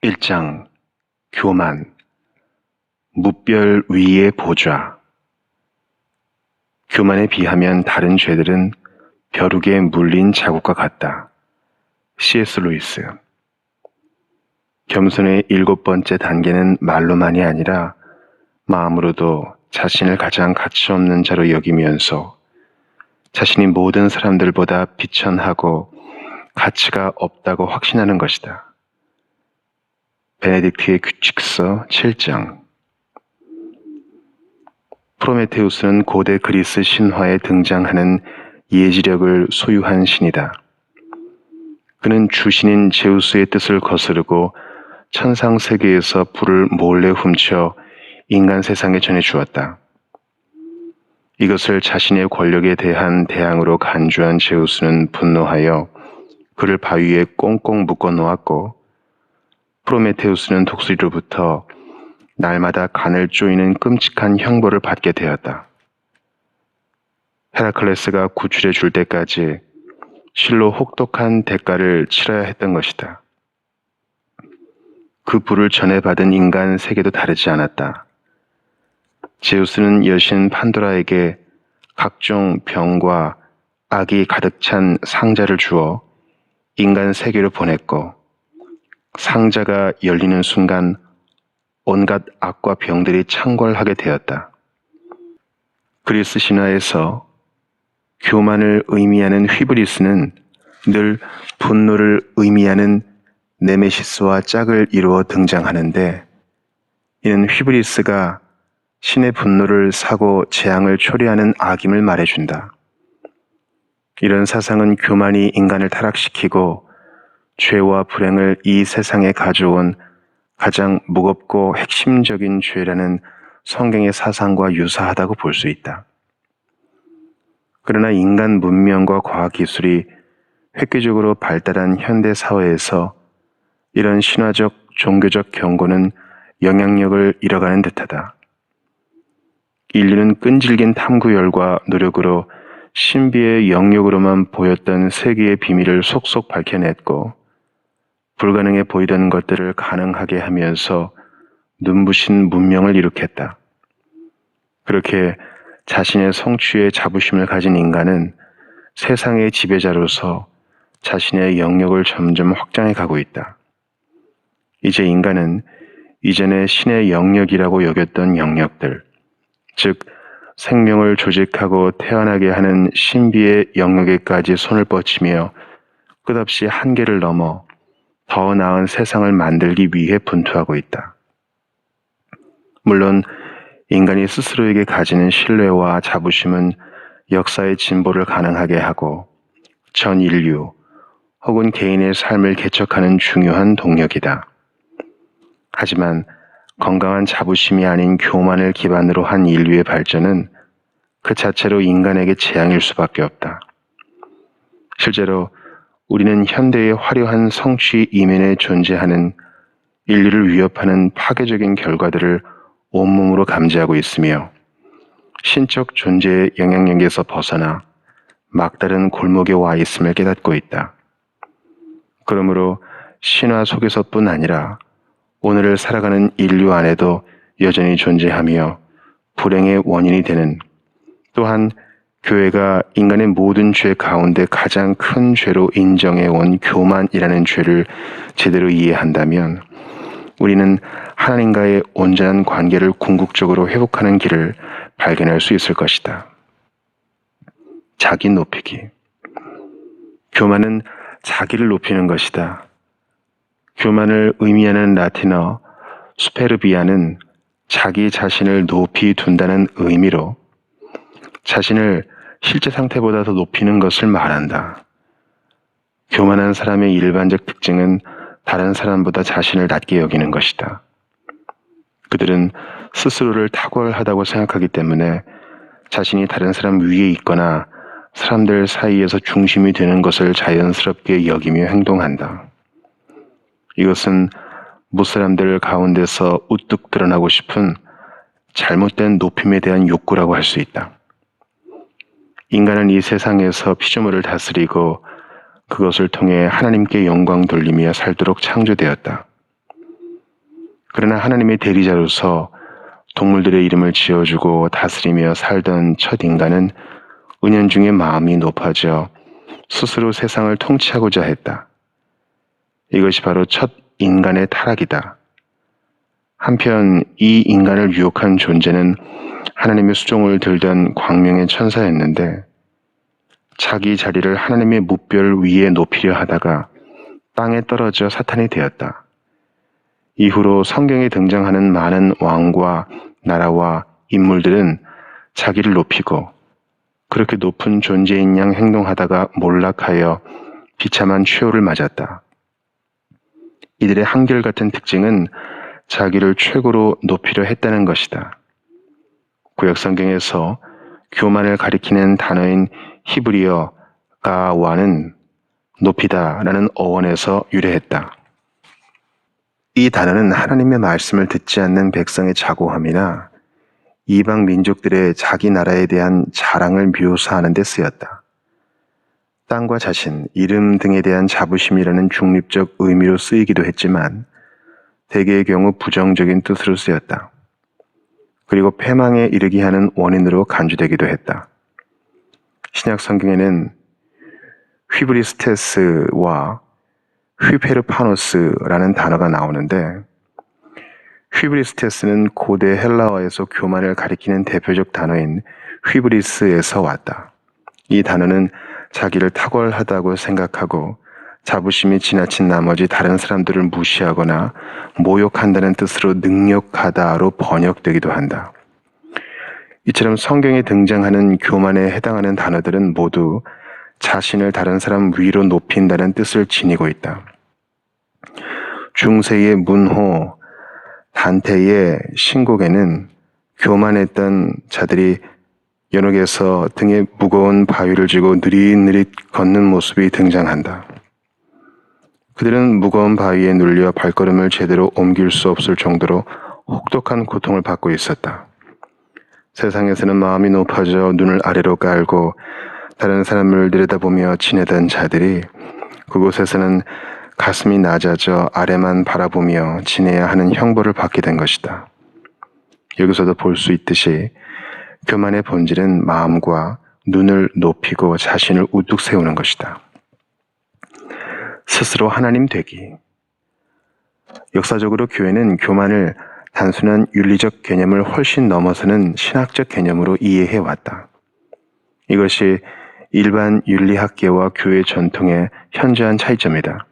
1장 교만 무별 위의 보좌. 교만에 비하면 다른 죄들은 벼룩에 물린 자국과 같다. C.S. 루이스. 겸손의 7번째 단계는 말로만이 아니라 마음으로도 자신을 가장 가치없는 자로 여기면서 자신이 모든 사람들보다 비천하고 가치가 없다고 확신하는 것이다. 베네딕트의 규칙서 7장. 프로메테우스는 고대 그리스 신화에 등장하는 예지력을 소유한 신이다. 그는 주신인 제우스의 뜻을 거스르고 천상 세계에서 불을 몰래 훔쳐 인간 세상에 전해주었다. 이것을 자신의 권력에 대한 대항으로 간주한 제우스는 분노하여 그를 바위에 꽁꽁 묶어 놓았고, 프로메테우스는 독수리로부터 날마다 간을 쪼이는 끔찍한 형벌을 받게 되었다. 헤라클레스가 구출해 줄 때까지 실로 혹독한 대가를 치러야 했던 것이다. 그 불을 전해받은 인간 세계도 다르지 않았다. 제우스는 여신 판도라에게 각종 병과 악이 가득 찬 상자를 주어 인간 세계로 보냈고, 상자가 열리는 순간 온갖 악과 병들이 창궐하게 되었다. 그리스 신화에서 교만을 의미하는 휘브리스는 늘 분노를 의미하는 네메시스와 짝을 이루어 등장하는데, 이는 휘브리스가 신의 분노를 사고 재앙을 초래하는 악임을 말해준다. 이런 사상은 교만이 인간을 타락시키고 죄와 불행을 이 세상에 가져온 가장 무겁고 핵심적인 죄라는 성경의 사상과 유사하다고 볼 수 있다. 그러나 인간 문명과 과학기술이 획기적으로 발달한 현대 사회에서 이런 신화적 종교적 경고는 영향력을 잃어가는 듯하다. 인류는 끈질긴 탐구열과 노력으로 신비의 영역으로만 보였던 세계의 비밀을 속속 밝혀냈고, 불가능해 보이던 것들을 가능하게 하면서 눈부신 문명을 일으켰다. 그렇게 자신의 성취에 자부심을 가진 인간은 세상의 지배자로서 자신의 영역을 점점 확장해 가고 있다. 이제 인간은 이전에 신의 영역이라고 여겼던 영역들, 즉 생명을 조직하고 태어나게 하는 신비의 영역에까지 손을 뻗치며 끝없이 한계를 넘어 더 나은 세상을 만들기 위해 분투하고 있다. 물론 인간이 스스로에게 가지는 신뢰와 자부심은 역사의 진보를 가능하게 하고 전 인류 혹은 개인의 삶을 개척하는 중요한 동력이다. 하지만 건강한 자부심이 아닌 교만을 기반으로 한 인류의 발전은 그 자체로 인간에게 재앙일 수밖에 없다. 실제로 우리는 현대의 화려한 성취 이면에 존재하는 인류를 위협하는 파괴적인 결과들을 온몸으로 감지하고 있으며, 신적 존재의 영향력에서 벗어나 막다른 골목에 와 있음을 깨닫고 있다. 그러므로 신화 속에서뿐 아니라 오늘을 살아가는 인류 안에도 여전히 존재하며 불행의 원인이 되는, 또한 교회가 인간의 모든 죄 가운데 가장 큰 죄로 인정해온 교만이라는 죄를 제대로 이해한다면 우리는 하나님과의 온전한 관계를 궁극적으로 회복하는 길을 발견할 수 있을 것이다. 자기 높이기. 교만은 자기를 높이는 것이다. 교만을 의미하는 라틴어 수페르비아는 자기 자신을 높이 둔다는 의미로 자신을 실제 상태보다 더 높이는 것을 말한다. 교만한 사람의 일반적 특징은 다른 사람보다 자신을 낮게 여기는 것이다. 그들은 스스로를 탁월하다고 생각하기 때문에 자신이 다른 사람 위에 있거나 사람들 사이에서 중심이 되는 것을 자연스럽게 여기며 행동한다. 이것은 무사람들 가운데서 우뚝 드러나고 싶은 잘못된 높임에 대한 욕구라고 할 수 있다. 인간은 이 세상에서 피조물을 다스리고 그것을 통해 하나님께 영광 돌리며 살도록 창조되었다. 그러나 하나님의 대리자로서 동물들의 이름을 지어주고 다스리며 살던 첫 인간은 은연중에 마음이 높아져 스스로 세상을 통치하고자 했다. 이것이 바로 첫 인간의 타락이다. 한편 이 인간을 유혹한 존재는 하나님의 수종을 들던 광명의 천사였는데 자기 자리를 하나님의 무별 위에 높이려 하다가 땅에 떨어져 사탄이 되었다. 이후로 성경에 등장하는 많은 왕과 나라와 인물들은 자기를 높이고 그렇게 높은 존재인 양 행동하다가 몰락하여 비참한 최후를 맞았다. 이들의 한결같은 특징은 자기를 최고로 높이려 했다는 것이다. 구약 성경에서 교만을 가리키는 단어인 히브리어 가와는 높이다라는 어원에서 유래했다. 이 단어는 하나님의 말씀을 듣지 않는 백성의 자고함이나 이방 민족들의 자기 나라에 대한 자랑을 묘사하는 데 쓰였다. 땅과 자신, 이름 등에 대한 자부심이라는 중립적 의미로 쓰이기도 했지만 대개의 경우 부정적인 뜻으로 쓰였다. 그리고 패망에 이르게 하는 원인으로 간주되기도 했다. 신약 성경에는 휘브리스테스와 휘페르파노스라는 단어가 나오는데 휘브리스테스는 고대 헬라어에서 교만을 가리키는 대표적 단어인 휘브리스에서 왔다. 이 단어는 자기를 탁월하다고 생각하고 자부심이 지나친 나머지 다른 사람들을 무시하거나 모욕한다는 뜻으로 능력하다로 번역되기도 한다. 이처럼 성경에 등장하는 교만에 해당하는 단어들은 모두 자신을 다른 사람 위로 높인다는 뜻을 지니고 있다. 중세의 문호, 단테의 신곡에는 교만했던 자들이 연옥에서 등에 무거운 바위를 쥐고 느릿느릿 걷는 모습이 등장한다. 그들은 무거운 바위에 눌려 발걸음을 제대로 옮길 수 없을 정도로 혹독한 고통을 받고 있었다. 세상에서는 마음이 높아져 눈을 아래로 깔고 다른 사람을 들여다보며 지내던 자들이 그곳에서는 가슴이 낮아져 아래만 바라보며 지내야 하는 형벌을 받게 된 것이다. 여기서도 볼 수 있듯이 교만의 본질은 마음과 눈을 높이고 자신을 우뚝 세우는 것이다. 스스로 하나님 되기. 역사적으로 교회는 교만을 단순한 윤리적 개념을 훨씬 넘어서는 신학적 개념으로 이해해 왔다. 이것이 일반 윤리학계와 교회 전통의 현저한 차이점이다.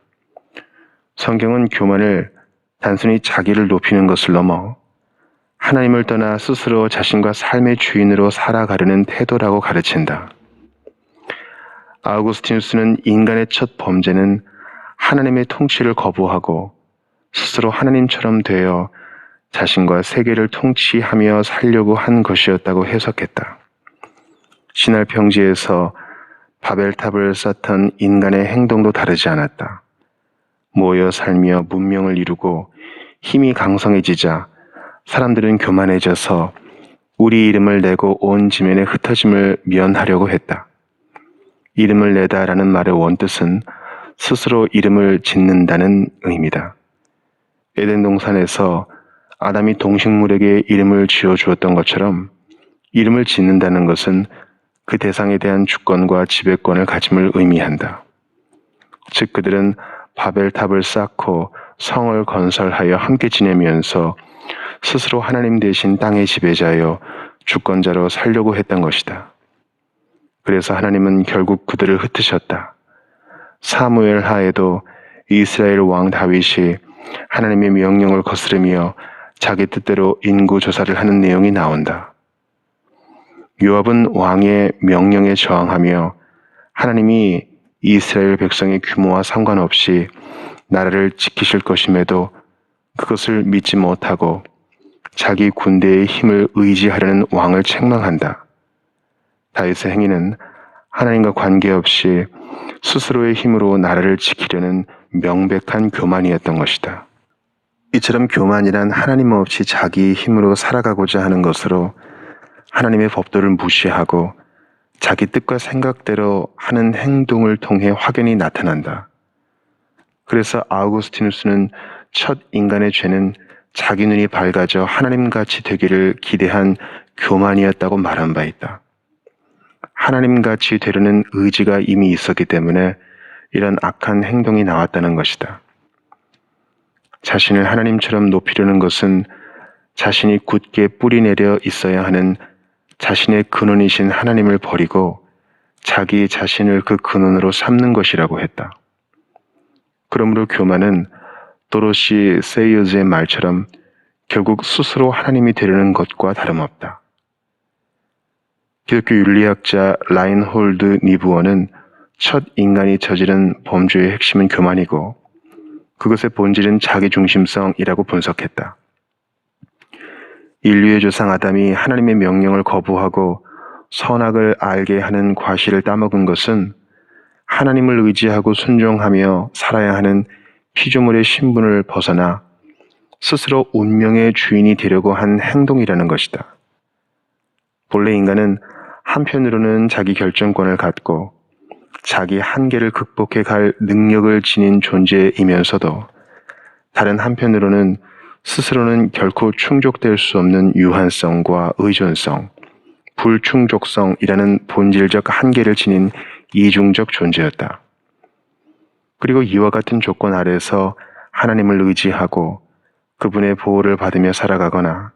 성경은 교만을 단순히 자기를 높이는 것을 넘어 하나님을 떠나 스스로 자신과 삶의 주인으로 살아가려는 태도라고 가르친다. 아우구스티누스는 인간의 첫 범죄는 하나님의 통치를 거부하고 스스로 하나님처럼 되어 자신과 세계를 통치하며 살려고 한 것이었다고 해석했다. 신할 평지에서 바벨탑을 쌓던 인간의 행동도 다르지 않았다. 모여 살며 문명을 이루고 힘이 강성해지자 사람들은 교만해져서 우리 이름을 내고 온 지면에 흩어짐을 면하려고 했다. 이름을 내다라는 말의 원뜻은 스스로 이름을 짓는다는 의미다. 에덴 동산에서 아담이 동식물에게 이름을 지어주었던 것처럼 이름을 짓는다는 것은 그 대상에 대한 주권과 지배권을 가짐을 의미한다. 즉 그들은 바벨탑을 쌓고 성을 건설하여 함께 지내면서 스스로 하나님 대신 땅의 지배자여 주권자로 살려고 했던 것이다. 그래서 하나님은 결국 그들을 흩으셨다. 사무엘 하에도 이스라엘 왕 다윗이 하나님의 명령을 거스르며 자기 뜻대로 인구 조사를 하는 내용이 나온다. 요압은 왕의 명령에 저항하며 하나님이 이스라엘 백성의 규모와 상관없이 나라를 지키실 것임에도 그것을 믿지 못하고 자기 군대의 힘을 의지하려는 왕을 책망한다. 다윗의 행위는 하나님과 관계없이 스스로의 힘으로 나라를 지키려는 명백한 교만이었던 것이다. 이처럼 교만이란 하나님 없이 자기 힘으로 살아가고자 하는 것으로 하나님의 법도를 무시하고 자기 뜻과 생각대로 하는 행동을 통해 확연히 나타난다. 그래서 아우구스티누스는 첫 인간의 죄는 자기 눈이 밝아져 하나님같이 되기를 기대한 교만이었다고 말한 바 있다. 하나님같이 되려는 의지가 이미 있었기 때문에 이런 악한 행동이 나왔다는 것이다. 자신을 하나님처럼 높이려는 것은 자신이 굳게 뿌리내려 있어야 하는 자신의 근원이신 하나님을 버리고 자기 자신을 그 근원으로 삼는 것이라고 했다. 그러므로 교만은 도로시 세이어즈의 말처럼 결국 스스로 하나님이 되려는 것과 다름없다. 기독교 윤리학자 라인홀드 니부어는 첫 인간이 저지른 범죄의 핵심은 교만이고 그것의 본질은 자기중심성이라고 분석했다. 인류의 조상 아담이 하나님의 명령을 거부하고 선악을 알게 하는 과실을 따먹은 것은 하나님을 의지하고 순종하며 살아야 하는 피조물의 신분을 벗어나 스스로 운명의 주인이 되려고 한 행동이라는 것이다. 본래 인간은 한편으로는 자기 결정권을 갖고 자기 한계를 극복해 갈 능력을 지닌 존재이면서도 다른 한편으로는 스스로는 결코 충족될 수 없는 유한성과 의존성, 불충족성이라는 본질적 한계를 지닌 이중적 존재였다. 그리고 이와 같은 조건 아래서 하나님을 의지하고 그분의 보호를 받으며 살아가거나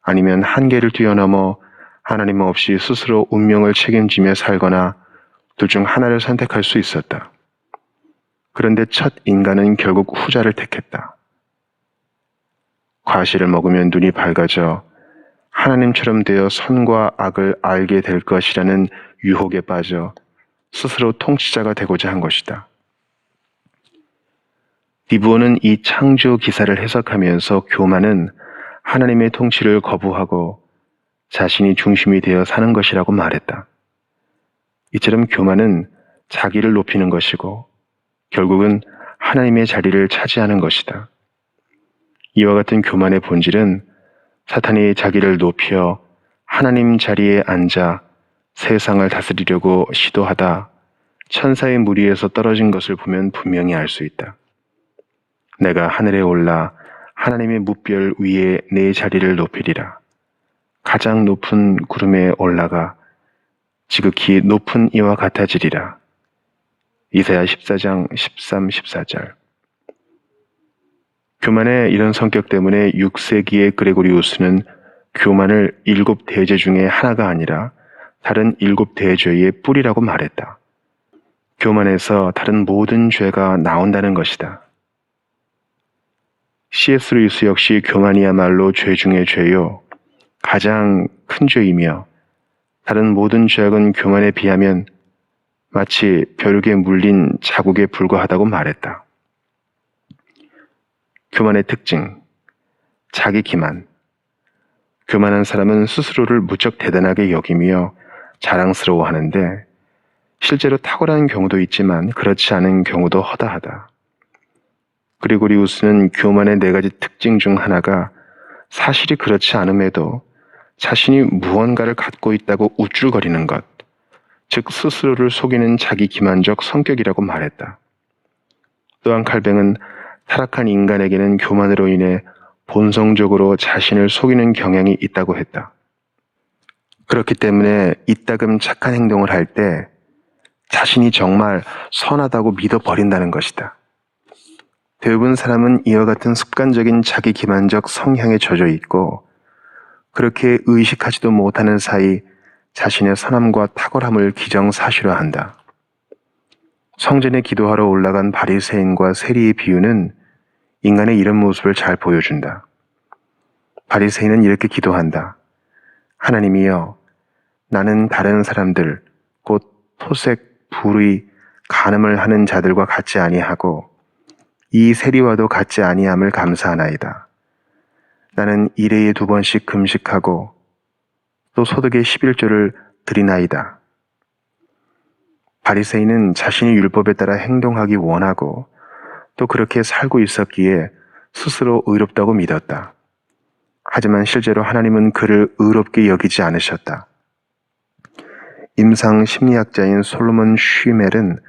아니면 한계를 뛰어넘어 하나님 없이 스스로 운명을 책임지며 살거나 둘 중 하나를 선택할 수 있었다. 그런데 첫 인간은 결국 후자를 택했다. 과실을 먹으면 눈이 밝아져 하나님처럼 되어 선과 악을 알게 될 것이라는 유혹에 빠져 스스로 통치자가 되고자 한 것이다. 디부어는 이 창조 기사를 해석하면서 교만은 하나님의 통치를 거부하고 자신이 중심이 되어 사는 것이라고 말했다. 이처럼 교만은 자기를 높이는 것이고 결국은 하나님의 자리를 차지하는 것이다. 이와 같은 교만의 본질은 사탄이 자기를 높여 하나님 자리에 앉아 세상을 다스리려고 시도하다 천사의 무리에서 떨어진 것을 보면 분명히 알 수 있다. 내가 하늘에 올라 하나님의 무별 위에 내 자리를 높이리라. 가장 높은 구름에 올라가 지극히 높은 이와 같아지리라. 이사야 14장 13, 14절. 교만의 이런 성격 때문에 6세기의 그레고리우스는 교만을 7대죄 중에 하나가 아니라 다른 7대죄의 뿌리라고 말했다. 교만에서 다른 모든 죄가 나온다는 것이다. C.S. 루이스 역시 교만이야말로 죄 중의 죄요 가장 큰 죄이며 다른 모든 죄악은 교만에 비하면 마치 벼룩에 물린 자국에 불과하다고 말했다. 교만의 특징, 자기 기만. 교만한 사람은 스스로를 무척 대단하게 여기며 자랑스러워하는데 실제로 탁월한 경우도 있지만 그렇지 않은 경우도 허다하다. 그리고리우스는 교만의 4가지 특징 중 하나가 사실이 그렇지 않음에도 자신이 무언가를 갖고 있다고 우쭐거리는 것, 즉 스스로를 속이는 자기 기만적 성격이라고 말했다. 또한 칼뱅은 타락한 인간에게는 교만으로 인해 본성적으로 자신을 속이는 경향이 있다고 했다. 그렇기 때문에 이따금 착한 행동을 할 때 자신이 정말 선하다고 믿어버린다는 것이다. 대부분 사람은 이와 같은 습관적인 자기 기만적 성향에 젖어 있고 그렇게 의식하지도 못하는 사이 자신의 선함과 탁월함을 기정사실화한다. 성전에 기도하러 올라간 바리새인과 세리의 비유는 인간의 이런 모습을 잘 보여준다. 바리새인은 이렇게 기도한다. 하나님이여, 나는 다른 사람들, 곧 토색, 불의, 간음을 하는 자들과 같지 아니하고 이 세리와도 같지 아니함을 감사하나이다. 나는 일회에 2번씩 금식하고 또 소득의 11조를 드리나이다. 바리새인은 자신이 율법에 따라 행동하기 원하고 또 그렇게 살고 있었기에 스스로 의롭다고 믿었다. 하지만 실제로 하나님은 그를 의롭게 여기지 않으셨다. 임상 심리학자인 솔로몬 쉬멜은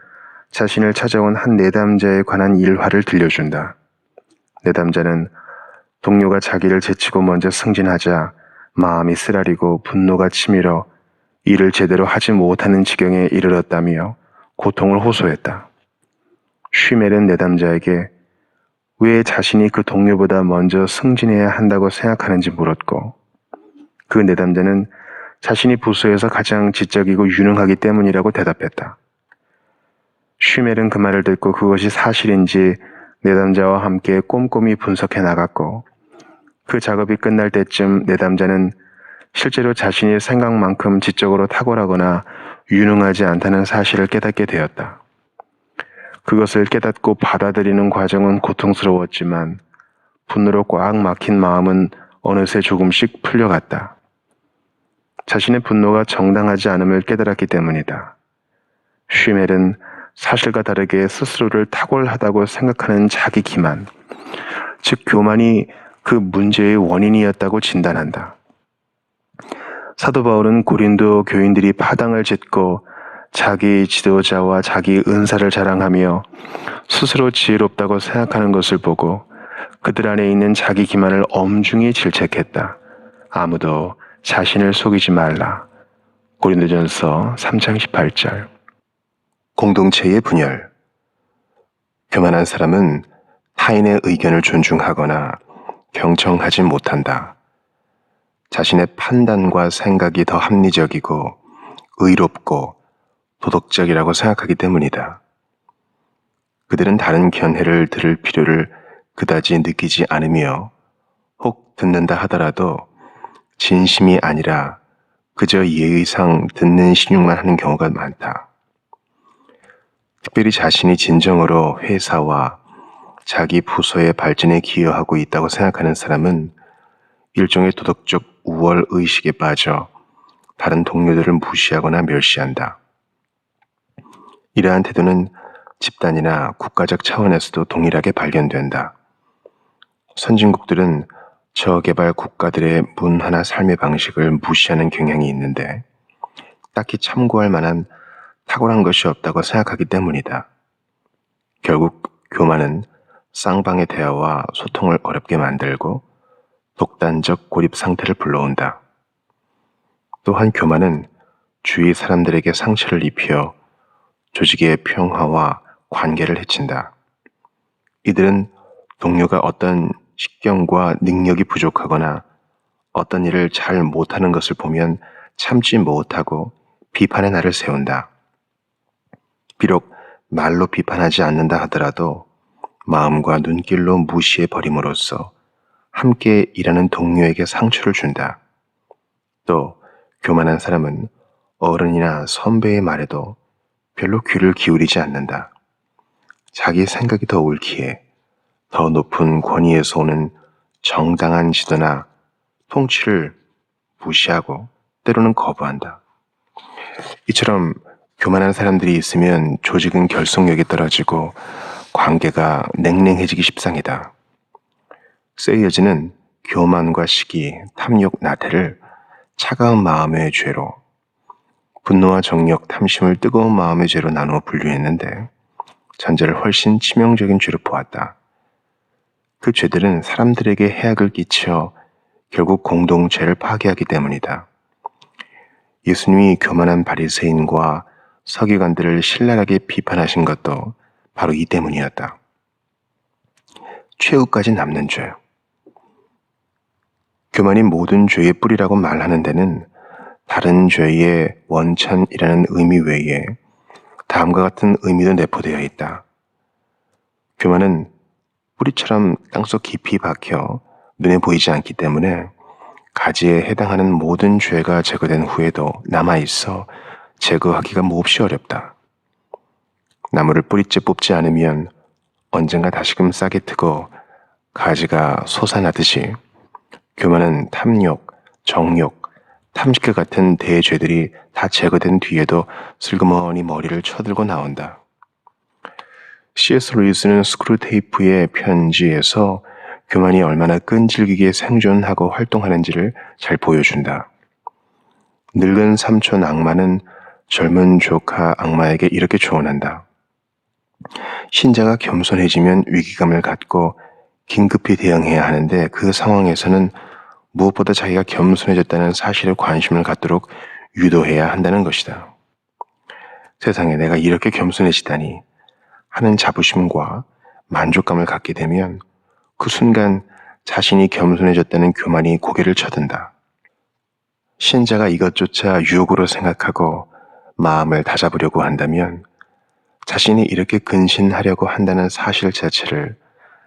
자신을 찾아온 한 내담자에 관한 일화를 들려준다. 내담자는 동료가 자기를 제치고 먼저 승진하자 마음이 쓰라리고 분노가 치밀어 일을 제대로 하지 못하는 지경에 이르렀다며 고통을 호소했다. 쉬멜은 내담자에게 왜 자신이 그 동료보다 먼저 승진해야 한다고 생각하는지 물었고, 그 내담자는 자신이 부서에서 가장 지적이고 유능하기 때문이라고 대답했다. 쉬멜은 그 말을 듣고 그것이 사실인지 내담자와 함께 꼼꼼히 분석해 나갔고, 그 작업이 끝날 때쯤 내담자는 실제로 자신이 생각만큼 지적으로 탁월하거나 유능하지 않다는 사실을 깨닫게 되었다. 그것을 깨닫고 받아들이는 과정은 고통스러웠지만 분노로 꽉 막힌 마음은 어느새 조금씩 풀려갔다. 자신의 분노가 정당하지 않음을 깨달았기 때문이다. 쉬멜은 사실과 다르게 스스로를 탁월하다고 생각하는 자기 기만, 즉 교만이 그 문제의 원인이었다고 진단한다. 사도 바울은 고린도 교인들이 파당을 짓고 자기 지도자와 자기 은사를 자랑하며 스스로 지혜롭다고 생각하는 것을 보고 그들 안에 있는 자기 기만을 엄중히 질책했다. 아무도 자신을 속이지 말라. 고린도전서 3장 18절. 공동체의 분열. 교만한 사람은 타인의 의견을 존중하거나 경청하지 못한다. 자신의 판단과 생각이 더 합리적이고 의롭고 도덕적이라고 생각하기 때문이다. 그들은 다른 견해를 들을 필요를 그다지 느끼지 않으며 혹 듣는다 하더라도 진심이 아니라 그저 예의상 듣는 신용만 하는 경우가 많다. 특별히 자신이 진정으로 회사와 자기 부서의 발전에 기여하고 있다고 생각하는 사람은 일종의 도덕적 우월 의식에 빠져 다른 동료들을 무시하거나 멸시한다. 이러한 태도는 집단이나 국가적 차원에서도 동일하게 발견된다. 선진국들은 저개발 국가들의 문화나 삶의 방식을 무시하는 경향이 있는데 딱히 참고할 만한 탁월한 것이 없다고 생각하기 때문이다. 결국 교만은 쌍방의 대화와 소통을 어렵게 만들고 독단적 고립 상태를 불러온다. 또한 교만은 주위 사람들에게 상처를 입혀 조직의 평화와 관계를 해친다. 이들은 동료가 어떤 식견과 능력이 부족하거나 어떤 일을 잘 못하는 것을 보면 참지 못하고 비판의 날을 세운다. 비록 말로 비판하지 않는다 하더라도 마음과 눈길로 무시해 버림으로써 함께 일하는 동료에게 상처를 준다. 또 교만한 사람은 어른이나 선배의 말에도 별로 귀를 기울이지 않는다. 자기 생각이 더 옳기에 더 높은 권위에서 오는 정당한 지도나 통치를 무시하고 때로는 거부한다. 이처럼 교만한 사람들이 있으면 조직은 결속력이 떨어지고 관계가 냉랭해지기 십상이다. 세이어즈는 교만과 시기, 탐욕, 나태를 차가운 마음의 죄로, 분노와 정욕, 탐심을 뜨거운 마음의 죄로 나누어 분류했는데 전제를 훨씬 치명적인 죄로 보았다. 그 죄들은 사람들에게 해악을 끼쳐 결국 공동체를 파괴하기 때문이다. 예수님이 교만한 바리새인과 서기관들을 신랄하게 비판하신 것도 바로 이 때문이었다. 최후까지 남는 죄. 교만이 모든 죄의 뿌리라고 말하는 데는 다른 죄의 원천이라는 의미 외에 다음과 같은 의미도 내포되어 있다. 교만은 뿌리처럼 땅속 깊이 박혀 눈에 보이지 않기 때문에 가지에 해당하는 모든 죄가 제거된 후에도 남아있어 제거하기가 몹시 어렵다. 나무를 뿌리째 뽑지 않으면 언젠가 다시금 싹이 트고 가지가 솟아나듯이 교만은 탐욕, 정욕, 탐식과 같은 대죄들이 다 제거된 뒤에도 슬그머니 머리를 쳐들고 나온다. C.S. 루이스는 스크루테이프의 편지에서 교만이 얼마나 끈질기게 생존하고 활동하는지를 잘 보여준다. 늙은 삼촌 악마는 젊은 조카 악마에게 이렇게 조언한다. 신자가 겸손해지면 위기감을 갖고 긴급히 대응해야 하는데 그 상황에서는 무엇보다 자기가 겸손해졌다는 사실에 관심을 갖도록 유도해야 한다는 것이다. 세상에 내가 이렇게 겸손해지다니 하는 자부심과 만족감을 갖게 되면 그 순간 자신이 겸손해졌다는 교만이 고개를 쳐든다. 신자가 이것조차 유혹으로 생각하고 마음을 다잡으려고 한다면 자신이 이렇게 근신하려고 한다는 사실 자체를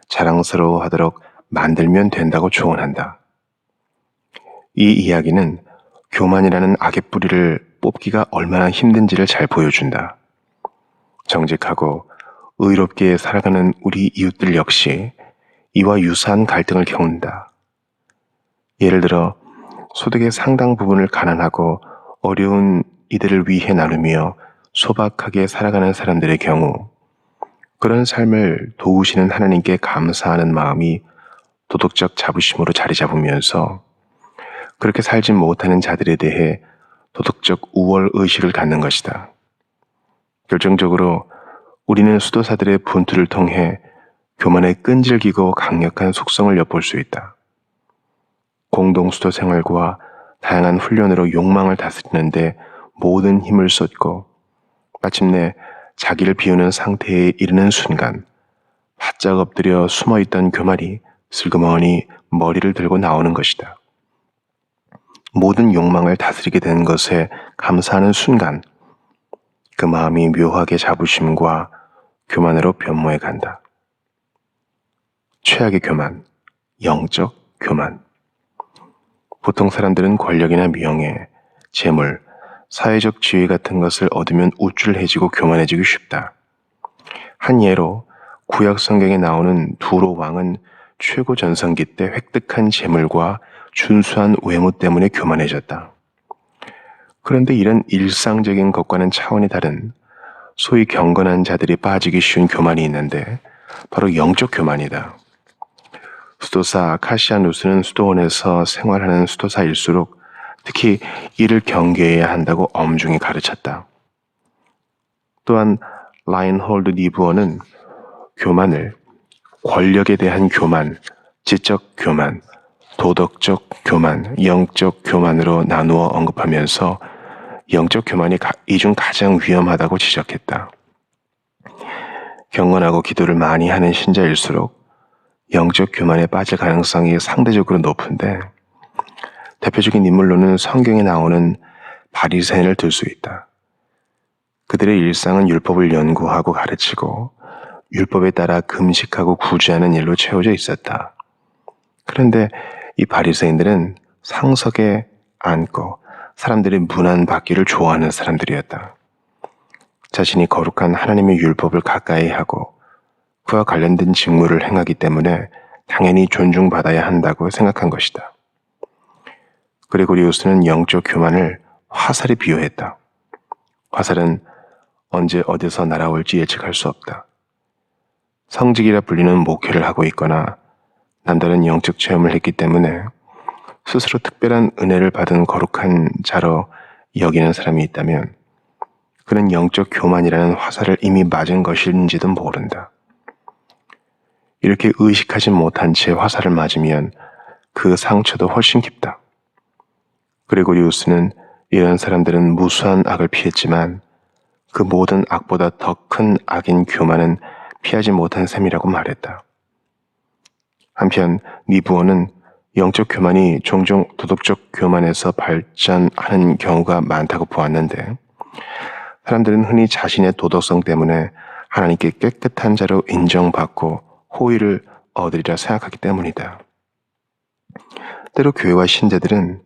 자랑스러워하도록 만들면 된다고 조언한다. 이 이야기는 교만이라는 악의 뿌리를 뽑기가 얼마나 힘든지를 잘 보여준다. 정직하고 의롭게 살아가는 우리 이웃들 역시 이와 유사한 갈등을 겪는다. 예를 들어 소득의 상당 부분을 가난하고 어려운 이들을 위해 나누며 소박하게 살아가는 사람들의 경우 그런 삶을 도우시는 하나님께 감사하는 마음이 도덕적 자부심으로 자리 잡으면서 그렇게 살지 못하는 자들에 대해 도덕적 우월 의식을 갖는 것이다. 결정적으로 우리는 수도사들의 분투를 통해 교만의 끈질기고 강력한 속성을 엿볼 수 있다. 공동 수도 생활과 다양한 훈련으로 욕망을 다스리는데 모든 힘을 쏟고 마침내 자기를 비우는 상태에 이르는 순간 바짝 엎드려 숨어있던 교만이 슬그머니 머리를 들고 나오는 것이다. 모든 욕망을 다스리게 된 것에 감사하는 순간 그 마음이 묘하게 자부심과 교만으로 변모해 간다. 최악의 교만, 영적 교만. 보통 사람들은 권력이나 명예, 재물, 사회적 지위 같은 것을 얻으면 우쭐해지고 교만해지기 쉽다. 한 예로 구약 성경에 나오는 두로 왕은 최고 전성기 때 획득한 재물과 준수한 외모 때문에 교만해졌다. 그런데 이런 일상적인 것과는 차원이 다른 소위 경건한 자들이 빠지기 쉬운 교만이 있는데 바로 영적 교만이다. 수도사 카시아누스는 수도원에서 생활하는 수도사일수록 특히 이를 경계해야 한다고 엄중히 가르쳤다. 또한 라인홀드 리브어는 교만을 권력에 대한 교만, 지적 교만, 도덕적 교만, 영적 교만으로 나누어 언급하면서 영적 교만이 이 중 가장 위험하다고 지적했다. 경건하고 기도를 많이 하는 신자일수록 영적 교만에 빠질 가능성이 상대적으로 높은데 대표적인 인물로는 성경에 나오는 바리새인을 들 수 있다. 그들의 일상은 율법을 연구하고 가르치고 율법에 따라 금식하고 구제하는 일로 채워져 있었다. 그런데 이 바리새인들은 상석에 앉고 사람들의 문안받기를 좋아하는 사람들이었다. 자신이 거룩한 하나님의 율법을 가까이 하고 그와 관련된 직무를 행하기 때문에 당연히 존중받아야 한다고 생각한 것이다. 그레고리우스는 영적 교만을 화살에 비유했다. 화살은 언제 어디서 날아올지 예측할 수 없다. 성직이라 불리는 목회를 하고 있거나 남다른 영적 체험을 했기 때문에 스스로 특별한 은혜를 받은 거룩한 자로 여기는 사람이 있다면 그는 영적 교만이라는 화살을 이미 맞은 것인지도 모른다. 이렇게 의식하지 못한 채 화살을 맞으면 그 상처도 훨씬 깊다. 그레고리우스는 이런 사람들은 무수한 악을 피했지만 그 모든 악보다 더 큰 악인 교만은 피하지 못한 셈이라고 말했다. 한편 니부어는 영적 교만이 종종 도덕적 교만에서 발전하는 경우가 많다고 보았는데 사람들은 흔히 자신의 도덕성 때문에 하나님께 깨끗한 자로 인정받고 호의를 얻으리라 생각하기 때문이다. 때로 교회와 신자들은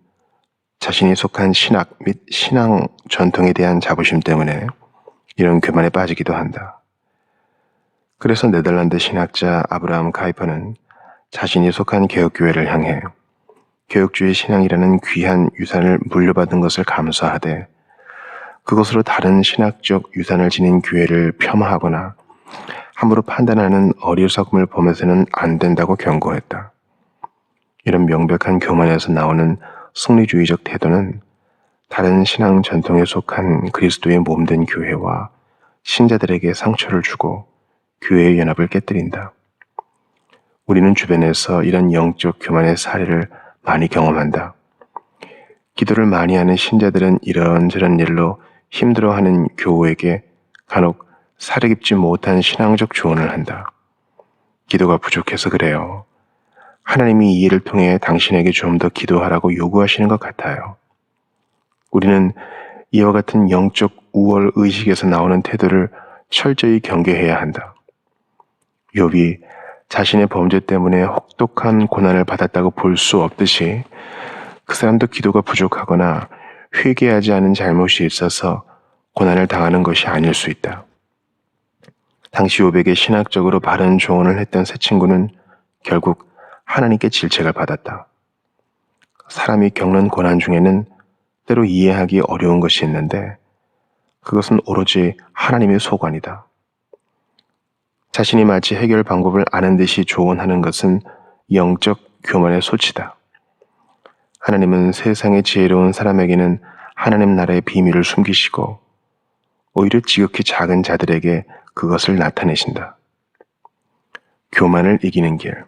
자신이 속한 신학 및 신앙 전통에 대한 자부심 때문에 이런 교만에 빠지기도 한다. 그래서 네덜란드 신학자 아브라함 카이퍼는 자신이 속한 개혁교회를 향해 개혁주의 신앙이라는 귀한 유산을 물려받은 것을 감사하되 그것으로 다른 신학적 유산을 지닌 교회를 폄하하거나 함부로 판단하는 어리석음을 범해서는 안 된다고 경고했다. 이런 명백한 교만에서 나오는 승리주의적 태도는 다른 신앙 전통에 속한 그리스도의 몸된 교회와 신자들에게 상처를 주고 교회의 연합을 깨뜨린다. 우리는 주변에서 이런 영적 교만의 사례를 많이 경험한다. 기도를 많이 하는 신자들은 이런저런 일로 힘들어하는 교우에게 간혹 사려 깊지 못한 신앙적 조언을 한다. 기도가 부족해서 그래요. 하나님이 이 일을 통해 당신에게 좀 더 기도하라고 요구하시는 것 같아요. 우리는 이와 같은 영적 우월 의식에서 나오는 태도를 철저히 경계해야 한다. 욥이 자신의 범죄 때문에 혹독한 고난을 받았다고 볼 수 없듯이 그 사람도 기도가 부족하거나 회개하지 않은 잘못이 있어서 고난을 당하는 것이 아닐 수 있다. 당시 욥에게 신학적으로 바른 조언을 했던 세 친구는 결국 하나님께 질책을 받았다. 사람이 겪는 고난 중에는 때로 이해하기 어려운 것이 있는데 그것은 오로지 하나님의 소관이다. 자신이 마치 해결 방법을 아는 듯이 조언하는 것은 영적 교만의 소치다. 하나님은 세상의 지혜로운 사람에게는 하나님 나라의 비밀을 숨기시고 오히려 지극히 작은 자들에게 그것을 나타내신다. 교만을 이기는 길.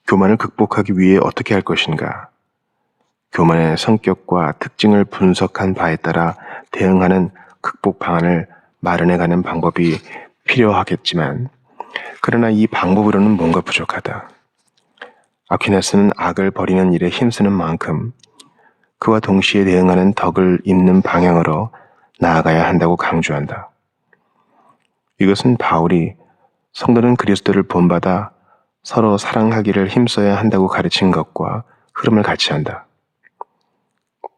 교만을 극복하기 위해 어떻게 할 것인가? 교만의 성격과 특징을 분석한 바에 따라 대응하는 극복 방안을 마련해가는 방법이 필요하겠지만, 그러나 이 방법으로는 뭔가 부족하다. 아퀴나스는 악을 버리는 일에 힘쓰는 만큼 그와 동시에 대응하는 덕을 잇는 방향으로 나아가야 한다고 강조한다. 이것은 바울이 성도는 그리스도를 본받아 서로 사랑하기를 힘써야 한다고 가르친 것과 흐름을 같이 한다.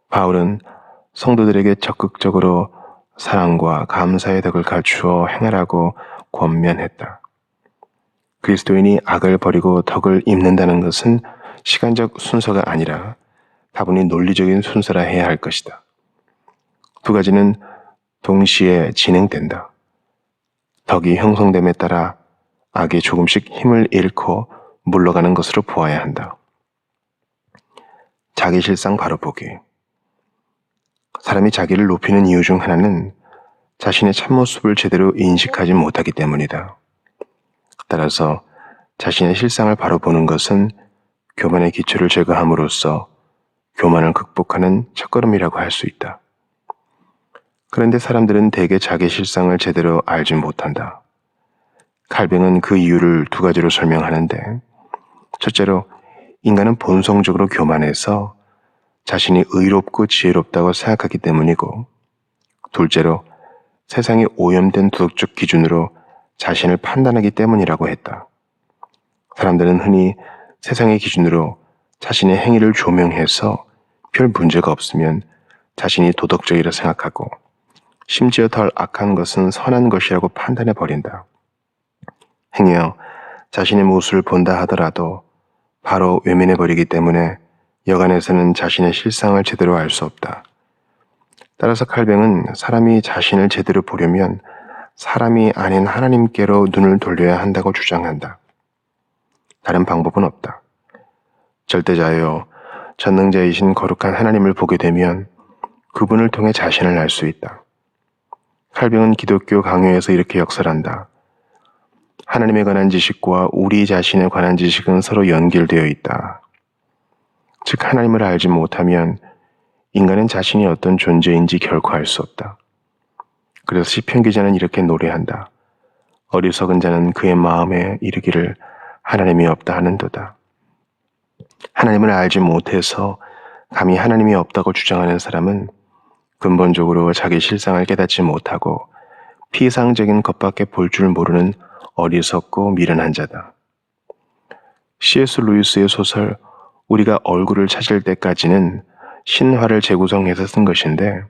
바울은 성도들에게 적극적으로 사랑과 감사의 덕을 갖추어 행하라고 권면했다. 그리스도인이 악을 버리고 덕을 잇는다는 것은 시간적 순서가 아니라 다분히 논리적인 순서라 해야 할 것이다. 두 가지는 동시에 진행된다. 덕이 형성됨에 따라 악이 조금씩 힘을 잃고 물러가는 것으로 보아야 한다. 자기 실상 바로 보기. 사람이 자기를 높이는 이유 중 하나는 자신의 참모습을 제대로 인식하지 못하기 때문이다. 따라서 자신의 실상을 바로 보는 것은 교만의 기초를 제거함으로써 교만을 극복하는 첫걸음이라고 할 수 있다. 그런데 사람들은 대개 자기 실상을 제대로 알지 못한다. 칼뱅은 그 이유를 두 가지로 설명하는데, 첫째로 인간은 본성적으로 교만해서 자신이 의롭고 지혜롭다고 생각하기 때문이고, 둘째로 세상이 오염된 도덕적 기준으로 자신을 판단하기 때문이라고 했다. 사람들은 흔히 세상의 기준으로 자신의 행위를 조명해서 별 문제가 없으면 자신이 도덕적이라 생각하고, 심지어 덜 악한 것은 선한 것이라고 판단해 버린다. 행여 자신의 모습을 본다 하더라도 바로 외면해 버리기 때문에 여간에서는 자신의 실상을 제대로 알 수 없다. 따라서 칼뱅은 사람이 자신을 제대로 보려면 사람이 아닌 하나님께로 눈을 돌려야 한다고 주장한다. 다른 방법은 없다. 절대자여 전능자이신 거룩한 하나님을 보게 되면 그분을 통해 자신을 알 수 있다. 칼뱅은 기독교 강요에서 이렇게 역설한다. 하나님에 관한 지식과 우리 자신에 관한 지식은 서로 연결되어 있다. 즉 하나님을 알지 못하면 인간은 자신이 어떤 존재인지 결코 알 수 없다. 그래서 시편 기자는 이렇게 노래한다. 어리석은 자는 그의 마음에 이르기를 하나님이 없다 하는도다. 하나님을 알지 못해서 감히 하나님이 없다고 주장하는 사람은 근본적으로 자기 실상을 깨닫지 못하고 피상적인 것밖에 볼 줄 모르는 어리석고 미련한 자다. C.S. 루이스의 소설 우리가 얼굴을 찾을 때까지는 신화를 재구성해서 쓴 것인데,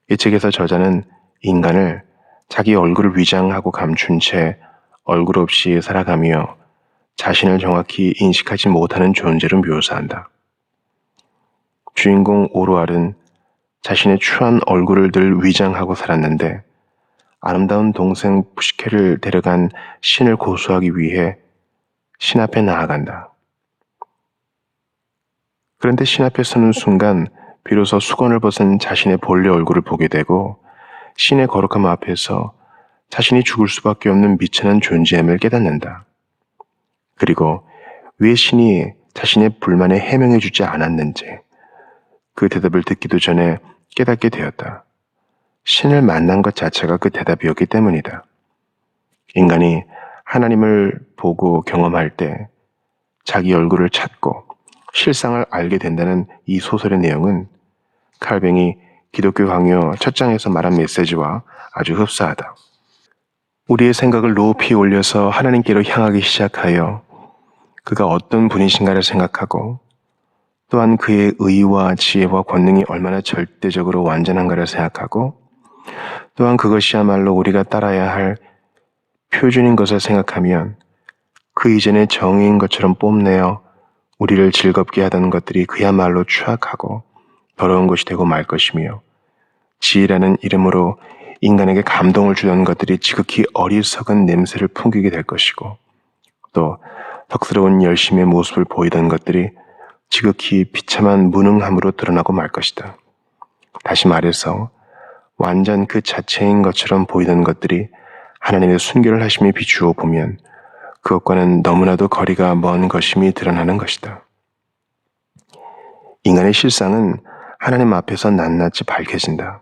이 책에서 저자는 인간을 자기 얼굴을 위장하고 감춘 채 얼굴 없이 살아가며 자신을 정확히 인식하지 못하는 존재로 묘사한다. 주인공 오로알은 자신의 추한 얼굴을 늘 위장하고 살았는데 아름다운 동생 푸시케를 데려간 신을 고소하기 위해 신 앞에 나아간다. 그런데 신 앞에 서는 순간 비로소 수건을 벗은 자신의 본래 얼굴을 보게 되고 신의 거룩함 앞에서 자신이 죽을 수밖에 없는 미천한 존재임을 깨닫는다. 그리고 왜 신이 자신의 불만에 해명해 주지 않았는지 그 대답을 듣기도 전에 깨닫게 되었다. 신을 만난 것 자체가 그 대답이었기 때문이다. 인간이 하나님을 보고 경험할 때 자기 얼굴을 찾고 실상을 알게 된다는 이 소설의 내용은 칼뱅이 기독교 강요 첫 장에서 말한 메시지와 아주 흡사하다. 우리의 생각을 높이 올려서 하나님께로 향하기 시작하여 그가 어떤 분이신가를 생각하고 또한 그의 의와 지혜와 권능이 얼마나 절대적으로 완전한가를 생각하고 또한 그것이야말로 우리가 따라야 할 표준인 것을 생각하면 그 이전의 정의인 것처럼 뽐내어 우리를 즐겁게 하던 것들이 그야말로 추악하고 더러운 것이 되고 말 것이며 지혜라는 이름으로 인간에게 감동을 주던 것들이 지극히 어리석은 냄새를 풍기게 될 것이고 또 덕스러운 열심의 모습을 보이던 것들이 지극히 비참한 무능함으로 드러나고 말 것이다. 다시 말해서 완전 그 자체인 것처럼 보이던 것들이 하나님의 순결을 하심에 비추어 보면 그것과는 너무나도 거리가 먼 것임이 드러나는 것이다. 인간의 실상은 하나님 앞에서 낱낱이 밝혀진다.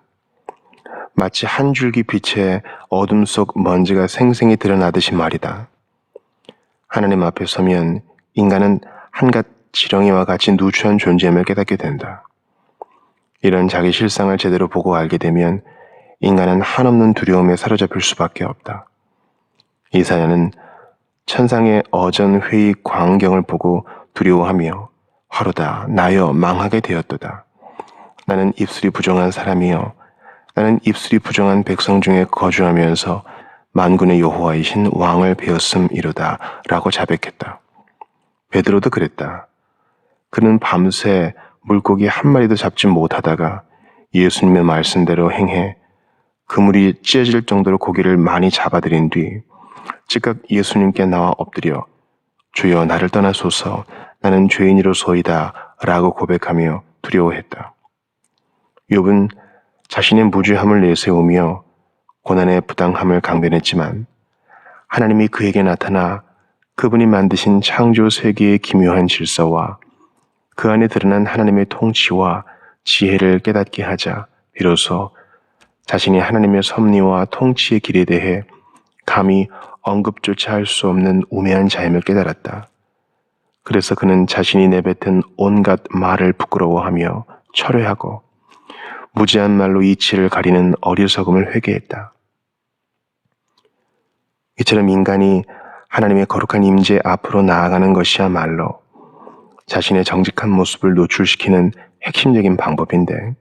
마치 한 줄기 빛에 어둠 속 먼지가 생생히 드러나듯이 말이다. 하나님 앞에 서면 인간은 한갓 지렁이와 같이 누추한 존재임을 깨닫게 된다. 이런 자기 실상을 제대로 보고 알게 되면 인간은 한없는 두려움에 사로잡힐 수밖에 없다. 이사야는 천상의 어전 회의 광경을 보고 두려워하며 화로다 나여 망하게 되었도다. 나는 입술이 부정한 사람이여 나는 입술이 부정한 백성 중에 거주하면서 만군의 여호와이신 왕을 배웠음이로다 라고 자백했다. 베드로도 그랬다. 그는 밤새 물고기 한 마리도 잡지 못하다가 예수님의 말씀대로 행해 그물이 찢어질 정도로 고기를 많이 잡아들인 뒤 즉각 예수님께 나와 엎드려 주여 나를 떠나소서 나는 죄인이로소이다 라고 고백하며 두려워했다. 욥은 자신의 무죄함을 내세우며 고난의 부당함을 강변했지만 하나님이 그에게 나타나 그분이 만드신 창조 세계의 기묘한 질서와 그 안에 드러난 하나님의 통치와 지혜를 깨닫게 하자 비로소 자신이 하나님의 섭리와 통치의 길에 대해 감히 언급조차 할 수 없는 우매한 자임을 깨달았다. 그래서 그는 자신이 내뱉은 온갖 말을 부끄러워하며 철회하고 무지한 말로 이치를 가리는 어리석음을 회개했다. 이처럼 인간이 하나님의 거룩한 임재 앞으로 나아가는 것이야말로 자신의 정직한 모습을 노출시키는 핵심적인 방법인데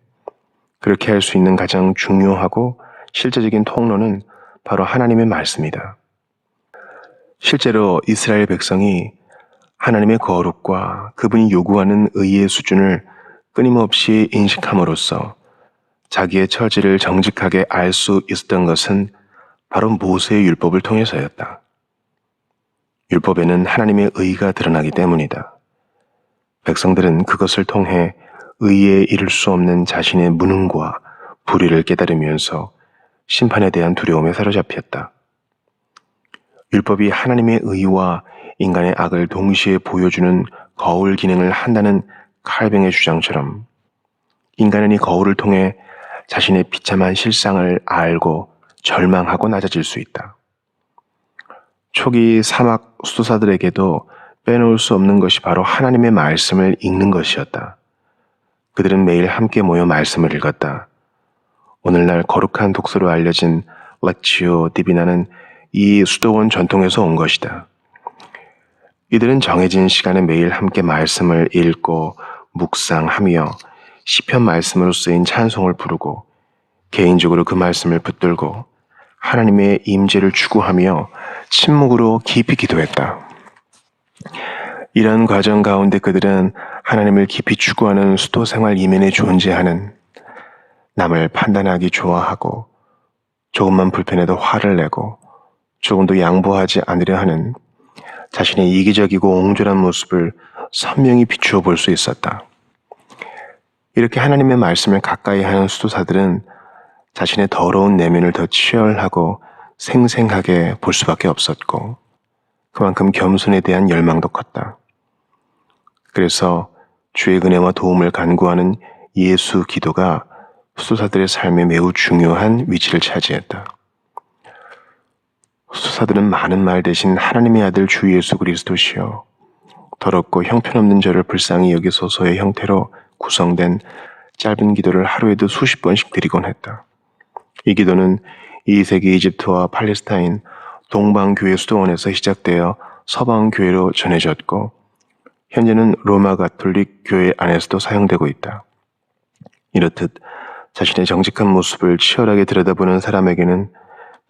그렇게 할 수 있는 가장 중요하고 실제적인 통로는 바로 하나님의 말씀이다. 실제로 이스라엘 백성이 하나님의 거룩과 그분이 요구하는 의의 수준을 끊임없이 인식함으로써 자기의 처지를 정직하게 알 수 있었던 것은 바로 모세의 율법을 통해서였다. 율법에는 하나님의 의가 드러나기 때문이다. 백성들은 그것을 통해 의에 이를 수 없는 자신의 무능과 불의를 깨달으면서 심판에 대한 두려움에 사로잡혔다. 율법이 하나님의 의와 인간의 악을 동시에 보여주는 거울 기능을 한다는 칼뱅의 주장처럼 인간은 이 거울을 통해 자신의 비참한 실상을 알고 절망하고 낮아질 수 있다. 초기 사막 수도사들에게도 빼놓을 수 없는 것이 바로 하나님의 말씀을 읽는 것이었다. 그들은 매일 함께 모여 말씀을 읽었다. 오늘날 거룩한 독서로 알려진 렉치오 디비나는 이 수도원 전통에서 온 것이다. 이들은 정해진 시간에 매일 함께 말씀을 읽고 묵상하며 시편 말씀으로 쓰인 찬송을 부르고 개인적으로 그 말씀을 붙들고 하나님의 임재를 추구하며 침묵으로 깊이 기도했다. 이런 과정 가운데 그들은 하나님을 깊이 추구하는 수도 생활 이면에 존재하는 남을 판단하기 좋아하고 조금만 불편해도 화를 내고 조금도 양보하지 않으려 하는 자신의 이기적이고 옹졸한 모습을 선명히 비추어 볼 수 있었다. 이렇게 하나님의 말씀을 가까이 하는 수도사들은 자신의 더러운 내면을 더 치열하고 생생하게 볼 수밖에 없었고 그만큼 겸손에 대한 열망도 컸다. 그래서 주의 은혜와 도움을 간구하는 예수 기도가 수도사들의 삶에 매우 중요한 위치를 차지했다. 수도사들은 많은 말 대신 하나님의 아들 주 예수 그리스도시요 더럽고 형편없는 저를 불쌍히 여기소서의 형태로 구성된 짧은 기도를 하루에도 수십 번씩 드리곤 했다. 이 기도는 2세기 이집트와 팔레스타인 동방교회 수도원에서 시작되어 서방교회로 전해졌고 현재는 로마 가톨릭 교회 안에서도 사용되고 있다. 이렇듯 자신의 정직한 모습을 치열하게 들여다보는 사람에게는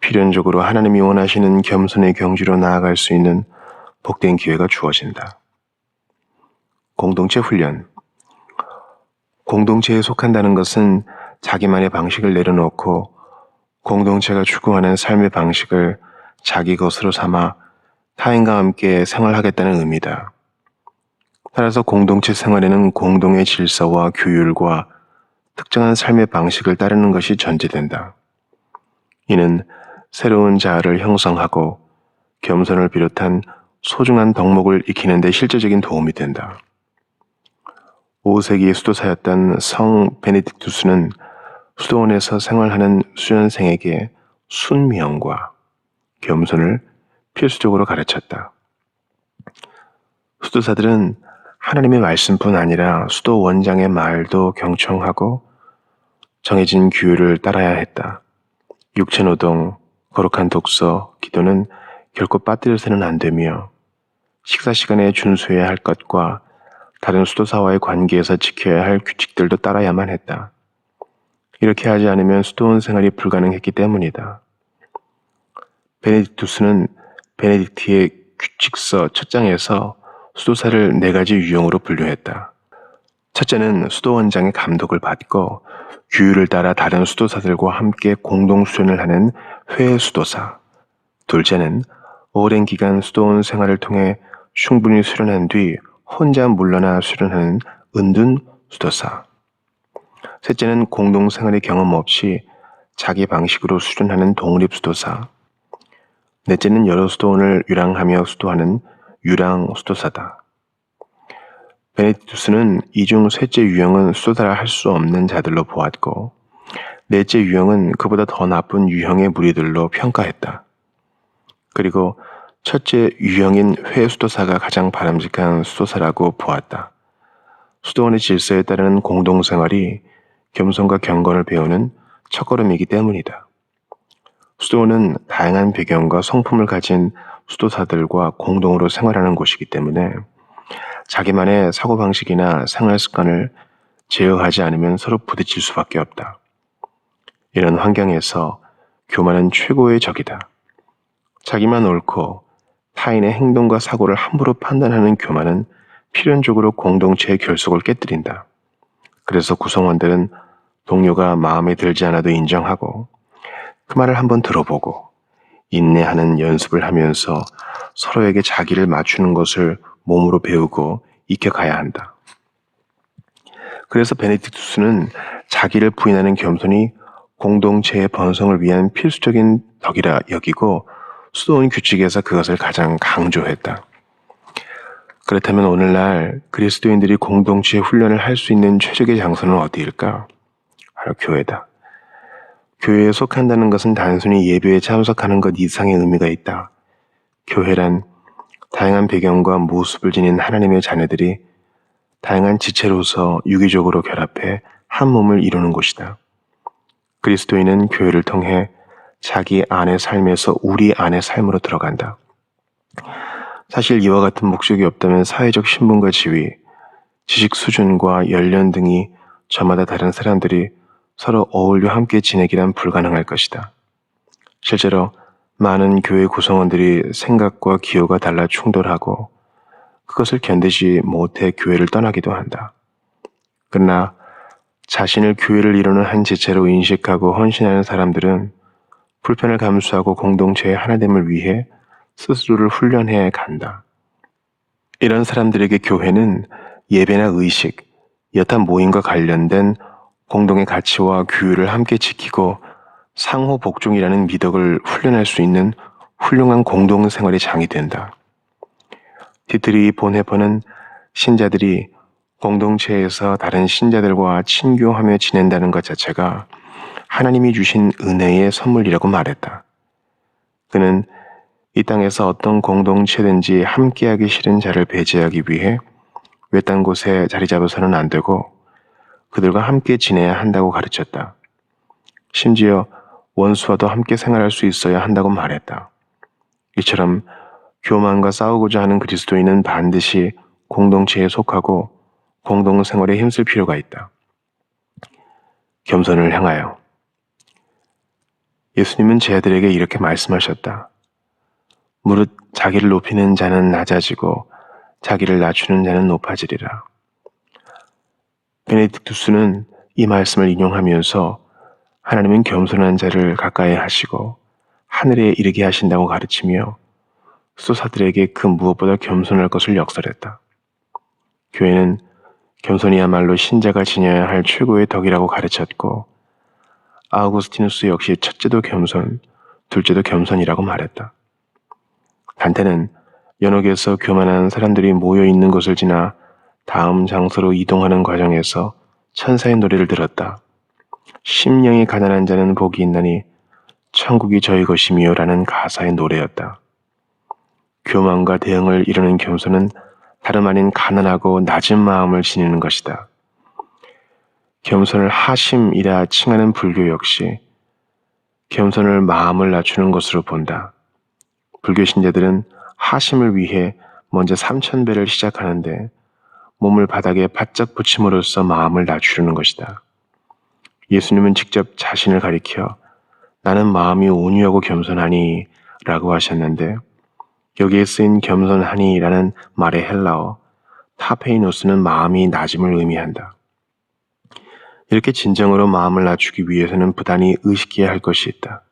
필연적으로 하나님이 원하시는 겸손의 경지로 나아갈 수 있는 복된 기회가 주어진다. 공동체 훈련. 공동체에 속한다는 것은 자기만의 방식을 내려놓고 공동체가 추구하는 삶의 방식을 자기 것으로 삼아 타인과 함께 생활하겠다는 의미다. 따라서 공동체 생활에는 공동의 질서와 규율과 특정한 삶의 방식을 따르는 것이 전제된다. 이는 새로운 자아를 형성하고 겸손을 비롯한 소중한 덕목을 익히는 데 실제적인 도움이 된다. 5세기 수도사였던 성 베네딕투스는 수도원에서 생활하는 수련생에게 순명과 겸손을 필수적으로 가르쳤다. 수도사들은 하나님의 말씀뿐 아니라 수도 원장의 말도 경청하고 정해진 규율을 따라야 했다. 육체노동, 거룩한 독서, 기도는 결코 빠뜨려서는 안 되며 식사 시간에 준수해야 할 것과 다른 수도사와의 관계에서 지켜야 할 규칙들도 따라야만 했다. 이렇게 하지 않으면 수도원 생활이 불가능했기 때문이다. 베네딕투스는 베네딕트의 규칙서 첫 장에서 수도사를 4가지 유형으로 분류했다. 첫째는 수도원장의 감독을 받고 규율을 따라 다른 수도사들과 함께 공동 수련을 하는 회수도사. 둘째는 오랜 기간 수도원 생활을 통해 충분히 수련한 뒤 혼자 물러나 수련하는 은둔 수도사. 셋째는 공동 생활의 경험 없이 자기 방식으로 수련하는 독립 수도사. 넷째는 여러 수도원을 유랑하며 수도하는 유랑 수도사다. 베네딕투스는 이 중 셋째 유형은 수도사라 할 수 없는 자들로 보았고 넷째 유형은 그보다 더 나쁜 유형의 무리들로 평가했다. 그리고 첫째 유형인 회수도사가 가장 바람직한 수도사라고 보았다. 수도원의 질서에 따르는 공동생활이 겸손과 경건을 배우는 첫걸음이기 때문이다. 수도원은 다양한 배경과 성품을 가진 수도사들과 공동으로 생활하는 곳이기 때문에 자기만의 사고방식이나 생활 습관을 제어하지 않으면 서로 부딪힐 수밖에 없다. 이런 환경에서 교만은 최고의 적이다. 자기만 옳고 타인의 행동과 사고를 함부로 판단하는 교만은 필연적으로 공동체의 결속을 깨뜨린다. 그래서 구성원들은 동료가 마음에 들지 않아도 인정하고 그 말을 한번 들어보고 인내하는 연습을 하면서 서로에게 자기를 맞추는 것을 몸으로 배우고 익혀가야 한다. 그래서 베네딕투스는 자기를 부인하는 겸손이 공동체의 번성을 위한 필수적인 덕이라 여기고 수도원 규칙에서 그것을 가장 강조했다. 그렇다면 오늘날 그리스도인들이 공동체 훈련을 할 수 있는 최적의 장소는 어디일까? 바로 교회다. 교회에 속한다는 것은 단순히 예배에 참석하는 것 이상의 의미가 있다. 교회란 다양한 배경과 모습을 지닌 하나님의 자녀들이 다양한 지체로서 유기적으로 결합해 한 몸을 이루는 곳이다. 그리스도인은 교회를 통해 자기 안의 삶에서 우리 안의 삶으로 들어간다. 사실 이와 같은 목적이 없다면 사회적 신분과 지위, 지식 수준과 연령 등이 저마다 다른 사람들이 서로 어울려 함께 지내기란 불가능할 것이다. 실제로 많은 교회 구성원들이 생각과 기호가 달라 충돌하고 그것을 견디지 못해 교회를 떠나기도 한다. 그러나 자신을 교회를 이루는 한 지체로 인식하고 헌신하는 사람들은 불편을 감수하고 공동체의 하나됨을 위해 스스로를 훈련해 간다. 이런 사람들에게 교회는 예배나 의식, 여타 모임과 관련된 공동의 가치와 규율을 함께 지키고 상호 복종이라는 미덕을 훈련할 수 있는 훌륭한 공동생활의 장이 된다. 디트리 본헤퍼는 신자들이 공동체에서 다른 신자들과 친교하며 지낸다는 것 자체가 하나님이 주신 은혜의 선물이라고 말했다. 그는 이 땅에서 어떤 공동체든지 함께하기 싫은 자를 배제하기 위해 외딴 곳에 자리 잡아서는 안 되고 그들과 함께 지내야 한다고 가르쳤다. 심지어 원수와도 함께 생활할 수 있어야 한다고 말했다. 이처럼 교만과 싸우고자 하는 그리스도인은 반드시 공동체에 속하고 공동생활에 힘쓸 필요가 있다. 겸손을 향하여 예수님은 제 아들에게 이렇게 말씀하셨다. 무릇 자기를 높이는 자는 낮아지고 자기를 낮추는 자는 높아지리라. 베네딕투스는 이 말씀을 인용하면서 하나님은 겸손한 자를 가까이 하시고 하늘에 이르게 하신다고 가르치며 수도사들에게 그 무엇보다 겸손할 것을 역설했다. 교회는 겸손이야말로 신자가 지녀야 할 최고의 덕이라고 가르쳤고 아우구스티누스 역시 첫째도 겸손, 둘째도 겸손이라고 말했다. 단테는 연옥에서 교만한 사람들이 모여 있는 곳을 지나 다음 장소로 이동하는 과정에서 천사의 노래를 들었다. 심령이 가난한 자는 복이 있나니 천국이 저희 것이미요 라는 가사의 노래였다. 교만과 대응을 이루는 겸손은 다름 아닌 가난하고 낮은 마음을 지니는 것이다. 겸손을 하심이라 칭하는 불교 역시 겸손을 마음을 낮추는 것으로 본다. 불교 신자들은 하심을 위해 먼저 3000배를 시작하는데 몸을 바닥에 바짝 붙임으로써 마음을 낮추려는 것이다. 예수님은 직접 자신을 가리켜 나는 마음이 온유하고 겸손하니 라고 하셨는데 여기에 쓰인 겸손하니 라는 말의 헬라어 타페이노스는 마음이 낮음을 의미한다. 이렇게 진정으로 마음을 낮추기 위해서는 부단히 의식해야 할 것이 있다.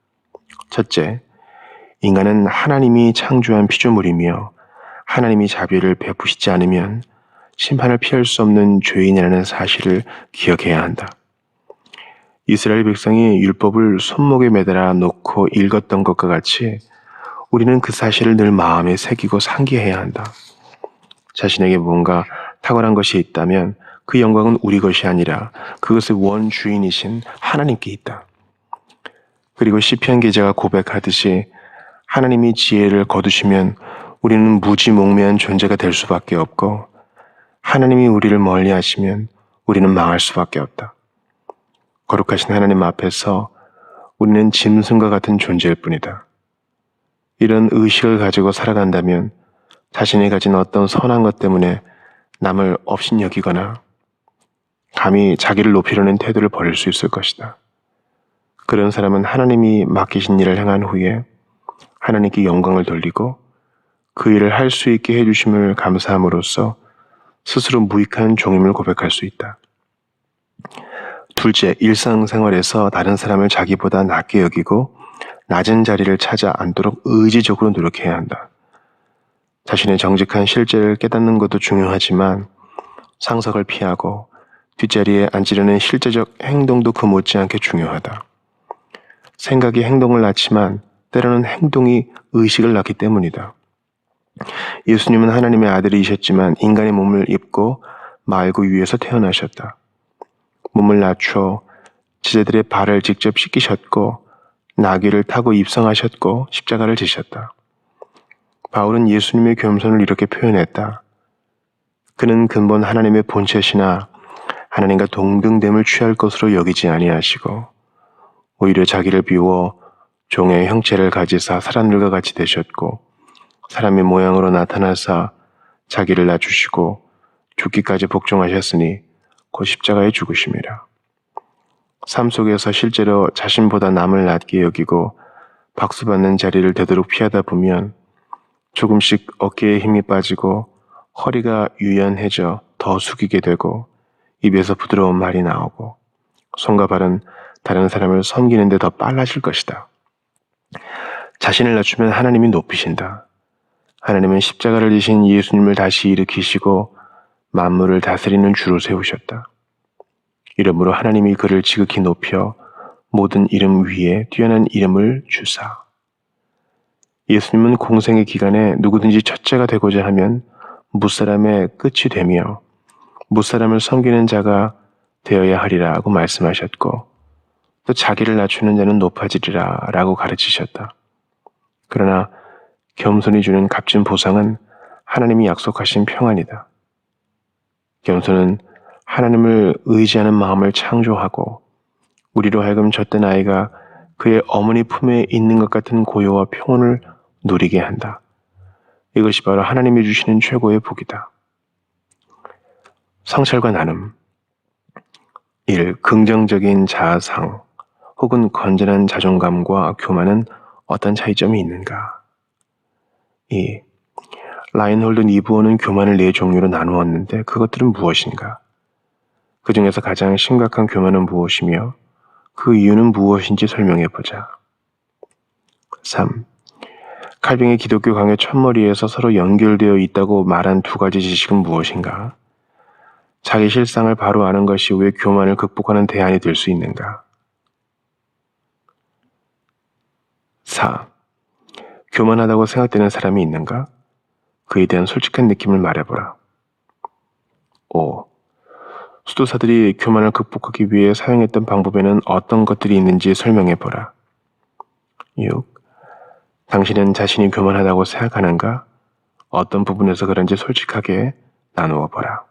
첫째, 인간은 하나님이 창조한 피조물이며 하나님이 자비를 베푸시지 않으면 심판을 피할 수 없는 죄인이라는 사실을 기억해야 한다. 이스라엘 백성이 율법을 손목에 매달아 놓고 읽었던 것과 같이 우리는 그 사실을 늘 마음에 새기고 상기해야 한다. 자신에게 뭔가 탁월한 것이 있다면 그 영광은 우리 것이 아니라 그것의 원주인이신 하나님께 있다. 그리고 시편 기자가 고백하듯이 하나님이 지혜를 거두시면 우리는 무지몽매한 존재가 될 수밖에 없고 하나님이 우리를 멀리 하시면 우리는 망할 수밖에 없다. 거룩하신 하나님 앞에서 우리는 짐승과 같은 존재일 뿐이다. 이런 의식을 가지고 살아간다면 자신이 가진 어떤 선한 것 때문에 남을 업신여기거나 감히 자기를 높이려는 태도를 버릴 수 있을 것이다. 그런 사람은 하나님이 맡기신 일을 행한 후에 하나님께 영광을 돌리고 그 일을 할 수 있게 해주심을 감사함으로써 스스로 무익한 종임을 고백할 수 있다. 둘째, 일상생활에서 다른 사람을 자기보다 낮게 여기고 낮은 자리를 찾아 앉도록 의지적으로 노력해야 한다. 자신의 정직한 실제를 깨닫는 것도 중요하지만 상석을 피하고 뒷자리에 앉으려는 실제적 행동도 그 못지않게 중요하다. 생각이 행동을 낳지만 때로는 행동이 의식을 낳기 때문이다. 예수님은 하나님의 아들이셨지만 인간의 몸을 입고 말구 위에서 태어나셨다. 몸을 낮춰 제자들의 발을 직접 씻기셨고 나귀를 타고 입성하셨고 십자가를 지셨다. 바울은 예수님의 겸손을 이렇게 표현했다. 그는 근본 하나님의 본체시나 하나님과 동등됨을 취할 것으로 여기지 아니하시고 오히려 자기를 비워 종의 형체를 가지사 사람들과 같이 되셨고 사람의 모양으로 나타나사 자기를 낮추시고 죽기까지 복종하셨으니 곧 십자가에 죽으심이라. 삶 속에서 실제로 자신보다 남을 낮게 여기고 박수받는 자리를 되도록 피하다 보면 조금씩 어깨에 힘이 빠지고 허리가 유연해져 더 숙이게 되고 입에서 부드러운 말이 나오고 손과 발은 다른 사람을 섬기는 데 더 빨라질 것이다. 자신을 낮추면 하나님이 높이신다. 하나님은 십자가를 지신 예수님을 다시 일으키시고 만물을 다스리는 주로 세우셨다. 이러므로 하나님이 그를 지극히 높여 모든 이름 위에 뛰어난 이름을 주사. 예수님은 공생의 기간에 누구든지 첫째가 되고자 하면 무사람의 끝이 되며 무사람을 섬기는 자가 되어야 하리라고 말씀하셨고 또 자기를 낮추는 자는 높아지리라 라고 가르치셨다. 그러나 겸손이 주는 값진 보상은 하나님이 약속하신 평안이다. 겸손은 하나님을 의지하는 마음을 창조하고 우리로 하여금 젖된 아이가 그의 어머니 품에 있는 것 같은 고요와 평온을 누리게 한다. 이것이 바로 하나님이 주시는 최고의 복이다. 성찰과 나눔 1. 긍정적인 자아상 혹은 건전한 자존감과 교만은 어떤 차이점이 있는가? 2. 라인홀드 니부어는 교만을 4종류로 나누었는데 그것들은 무엇인가? 그 중에서 가장 심각한 교만은 무엇이며 그 이유는 무엇인지 설명해보자. 3. 칼뱅의 기독교 강요 첫머리에서 서로 연결되어 있다고 말한 2가지 지식은 무엇인가? 자기 실상을 바로 아는 것이 왜 교만을 극복하는 대안이 될 수 있는가? 4. 교만하다고 생각되는 사람이 있는가? 그에 대한 솔직한 느낌을 말해보라. 5. 수도사들이 교만을 극복하기 위해 사용했던 방법에는 어떤 것들이 있는지 설명해보라. 6. 당신은 자신이 교만하다고 생각하는가? 어떤 부분에서 그런지 솔직하게 나누어 보라.